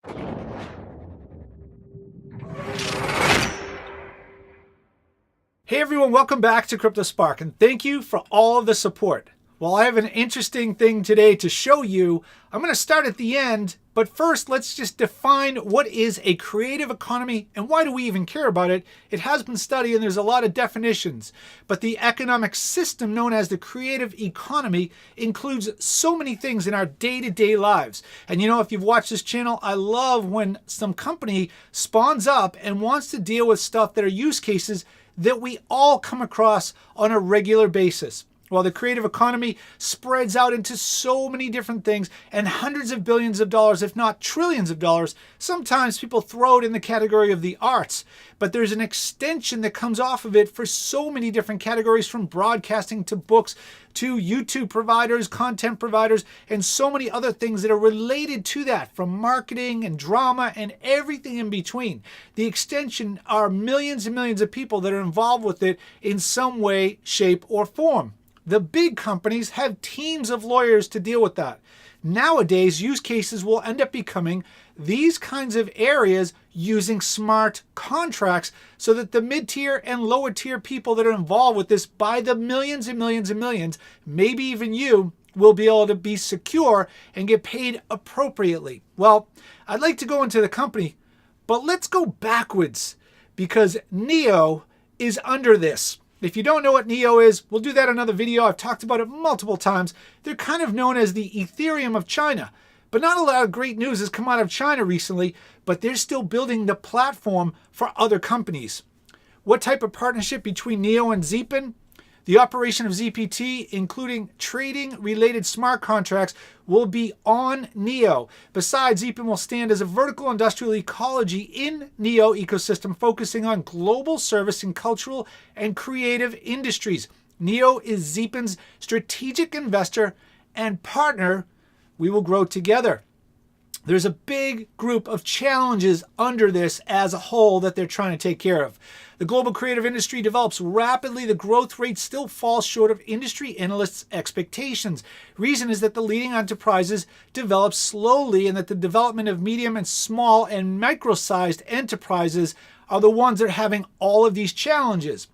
Hey everyone, welcome back to Crypto Spark, and thank you for all of the support. Well, I have an interesting thing today to show you. I'm going to start at the end, but first let's just define what is a creative economy and why do we even care about it. It has been studied and there's a lot of definitions, but the economic system known as the creative economy includes so many things in our day-to-day lives. And you know, if you've watched this channel, I love when some company spawns up and wants to deal with stuff that are use cases that we all come across on a regular basis. Well, the creative economy spreads out into so many different things and hundreds of billions of dollars, if not trillions of dollars. Sometimes people throw it in the category of the arts, but there's an extension that comes off of it for so many different categories, from broadcasting to books to YouTube providers, content providers, and so many other things that are related to that, from marketing and drama and everything in between. The extension are millions and millions of people that are involved with it in some way, shape, or form. The big companies have teams of lawyers to deal with that. Nowadays, use cases will end up becoming these kinds of areas using smart contracts so that the mid-tier and lower tier people that are involved with this by the millions and millions and millions, maybe even you, will be able to be secure and get paid appropriately. Well, I'd like to go into the company, but let's go backwards because NEO is under this. If you don't know what NEO is, we'll do that in another video. I've talked about it multiple times. They're kind of known as the Ethereum of China. But not a lot of great news has come out of China recently, but they're still building the platform for other companies. What type of partnership between NEO and Zeepin? The operation of ZPT, including trading-related smart contracts, will be on NEO. Besides, Zeepin will stand as a vertical industrial ecology in NEO ecosystem, focusing on global service and cultural and creative industries. NEO is Zeepin's strategic investor and partner. We will grow together. There's a big group of challenges under this as a whole that they're trying to take care of. The global creative industry develops rapidly. The growth rate still falls short of industry analysts' expectations. Reason is that the leading enterprises develop slowly and that the development of medium and small and micro-sized enterprises are the ones that are having all of these challenges.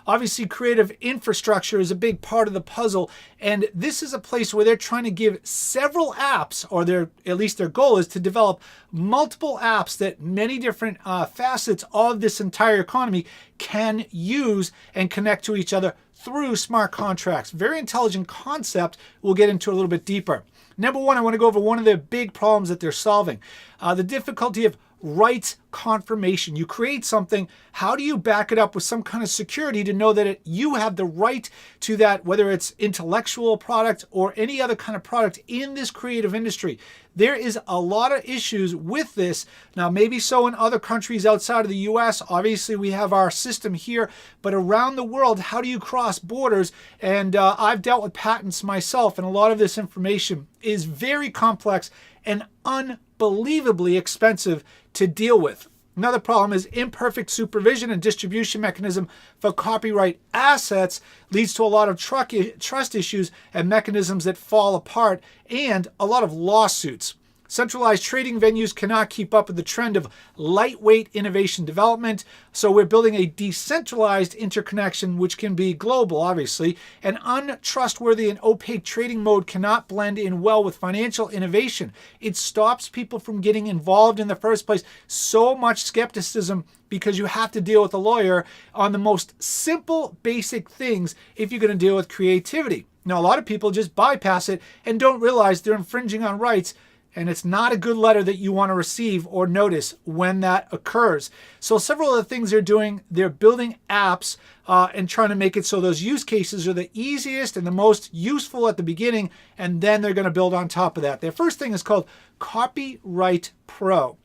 Obviously, creative infrastructure is a big part of the puzzle, and this is a place where they're trying to give several apps, or at least their goal is to develop multiple apps that many different facets of this entire economy can use and connect to each other through smart contracts. Very intelligent concept we'll get into a little bit deeper. Number one, I want to go over one of the big problems that they're solving. The difficulty of rights confirmation. You create something, how do you back it up with some kind of security to know that you have the right to that, whether it's intellectual product or any other kind of product in this creative industry? There is a lot of issues with this. Now, maybe so in other countries outside of the US. Obviously, we have our system here, but around the world, how do you cross borders? And I've dealt with patents myself, and a lot of this information is very complex and unbelievably expensive to deal with. Another problem is imperfect supervision and distribution mechanism for copyright assets leads to a lot of trust issues and mechanisms that fall apart, and a lot of lawsuits. Centralized trading venues cannot keep up with the trend of lightweight innovation development, so we're building a decentralized interconnection which can be global, obviously. An untrustworthy and opaque trading mode cannot blend in well with financial innovation. It stops people from getting involved in the first place. So much skepticism because you have to deal with a lawyer on the most simple, basic things if you're going to deal with creativity. Now, a lot of people just bypass it and don't realize they're infringing on rights, and it's not a good letter that you want to receive or notice when that occurs. So several of the things they're doing, they're building apps and trying to make it so those use cases are the easiest and the most useful at the beginning, and then they're going to build on top of that. Their first thing is called Copyright Pro.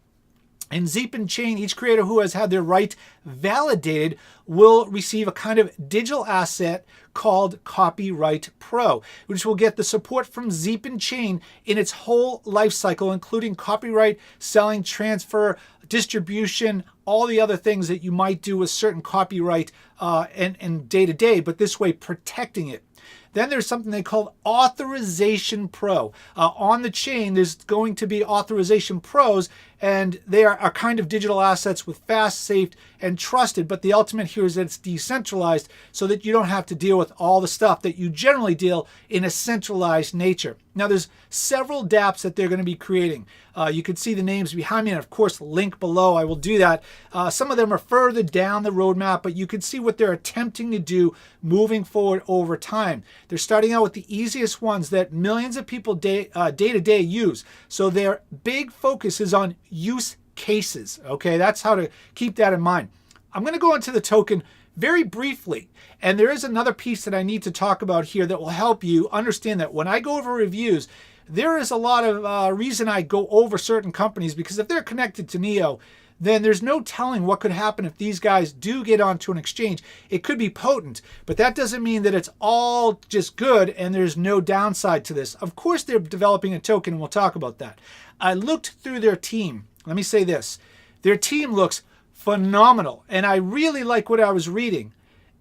In Zeepin Chain, each creator who has had their right validated will receive a kind of digital asset called Copyright Pro, which will get the support from Zeepin Chain in its whole life cycle, including copyright, selling, transfer, distribution, all the other things that you might do with certain copyright and day to day, but this way protecting it. Then there's something they call Authorization Pro. On the chain, there's going to be Authorization Pros, and they are kind of digital assets with fast, safe, and trusted. But the ultimate here is that it's decentralized so that you don't have to deal with all the stuff that you generally deal in a centralized nature. Now, there's several dApps that they're going to be creating. You can see the names behind me, and of course, link below. I will do that. Some of them are further down the roadmap, but you can see what they're attempting to do moving forward over time. They're starting out with the easiest ones that millions of people day to day use. So their big focus is on use cases. Okay, that's how to keep that in mind. I'm going to go into the token very briefly. And there is another piece that I need to talk about here that will help you understand that when I go over reviews, there is a lot of reason I go over certain companies, because if they're connected to NEO, then there's no telling what could happen if these guys do get onto an exchange. It could be potent, but that doesn't mean that it's all just good and there's no downside to this. Of course, they're developing a token, and we'll talk about that. I looked through their team. Let me say this. Their team looks phenomenal, and I really like what I was reading,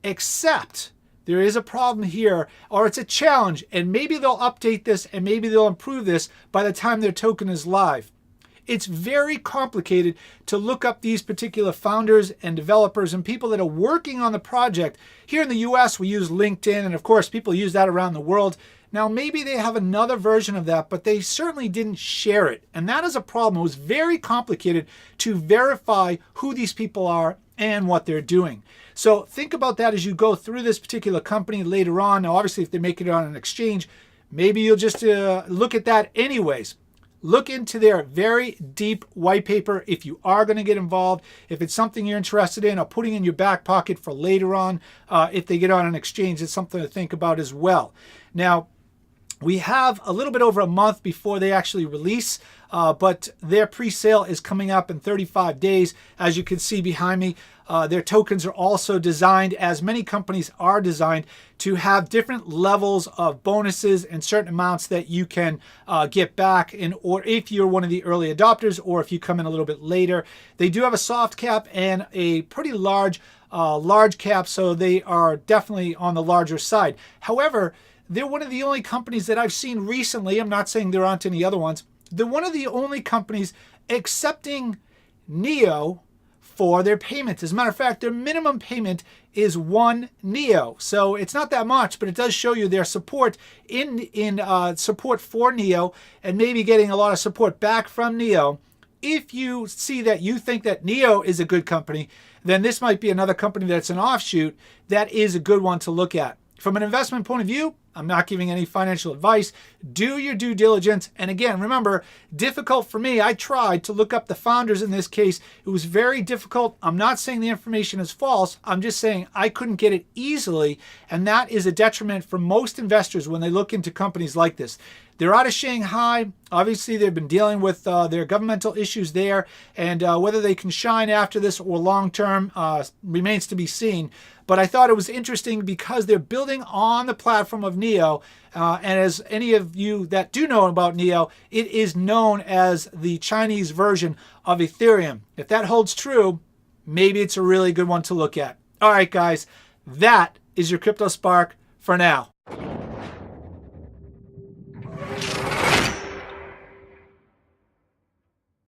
except there is a problem here, or it's a challenge, and maybe they'll update this and maybe they'll improve this by the time their token is live. It's very complicated to look up these particular founders and developers and people that are working on the project. Here in the US, we use LinkedIn, and of course, people use that around the world. Now, maybe they have another version of that, but they certainly didn't share it. And that is a problem. It was very complicated to verify who these people are and what they're doing. So think about that as you go through this particular company later on. Now, obviously, if they make it on an exchange, maybe you'll just look at that anyways. Look into their very deep white paper if you are going to get involved. If it's something you're interested in or putting in your back pocket for later on, if they get on an exchange, it's something to think about as well. Now, we have a little bit over a month before they actually release, but their pre-sale is coming up in 35 days. As you can see behind me, their tokens are also designed, as many companies are designed, to have different levels of bonuses and certain amounts that you can get back, or if you're one of the early adopters, or if you come in a little bit later. They do have a soft cap and a pretty large cap, so they are definitely on the larger side. However, they're one of the only companies that I've seen recently. I'm not saying there aren't any other ones. They're one of the only companies accepting NEO for their payments. As a matter of fact, their minimum payment is 1 NEO. So it's not that much, but it does show you their support in support for NEO, and maybe getting a lot of support back from NEO. If you see that you think that NEO is a good company, then this might be another company that's an offshoot that is a good one to look at. From an investment point of view, I'm not giving any financial advice. Do your due diligence. And again, remember, difficult for me. I tried to look up the founders in this case. It was very difficult. I'm not saying the information is false. I'm just saying I couldn't get it easily. And that is a detriment for most investors when they look into companies like this. They're out of Shanghai. Obviously, they've been dealing with their governmental issues there. And whether they can shine after this or long term remains to be seen. But I thought it was interesting because they're building on the platform of NEO. And as any of you that do know about NEO, it is known as the Chinese version of Ethereum. If that holds true, maybe it's a really good one to look at. All right, guys, that is your Crypto Spark for now.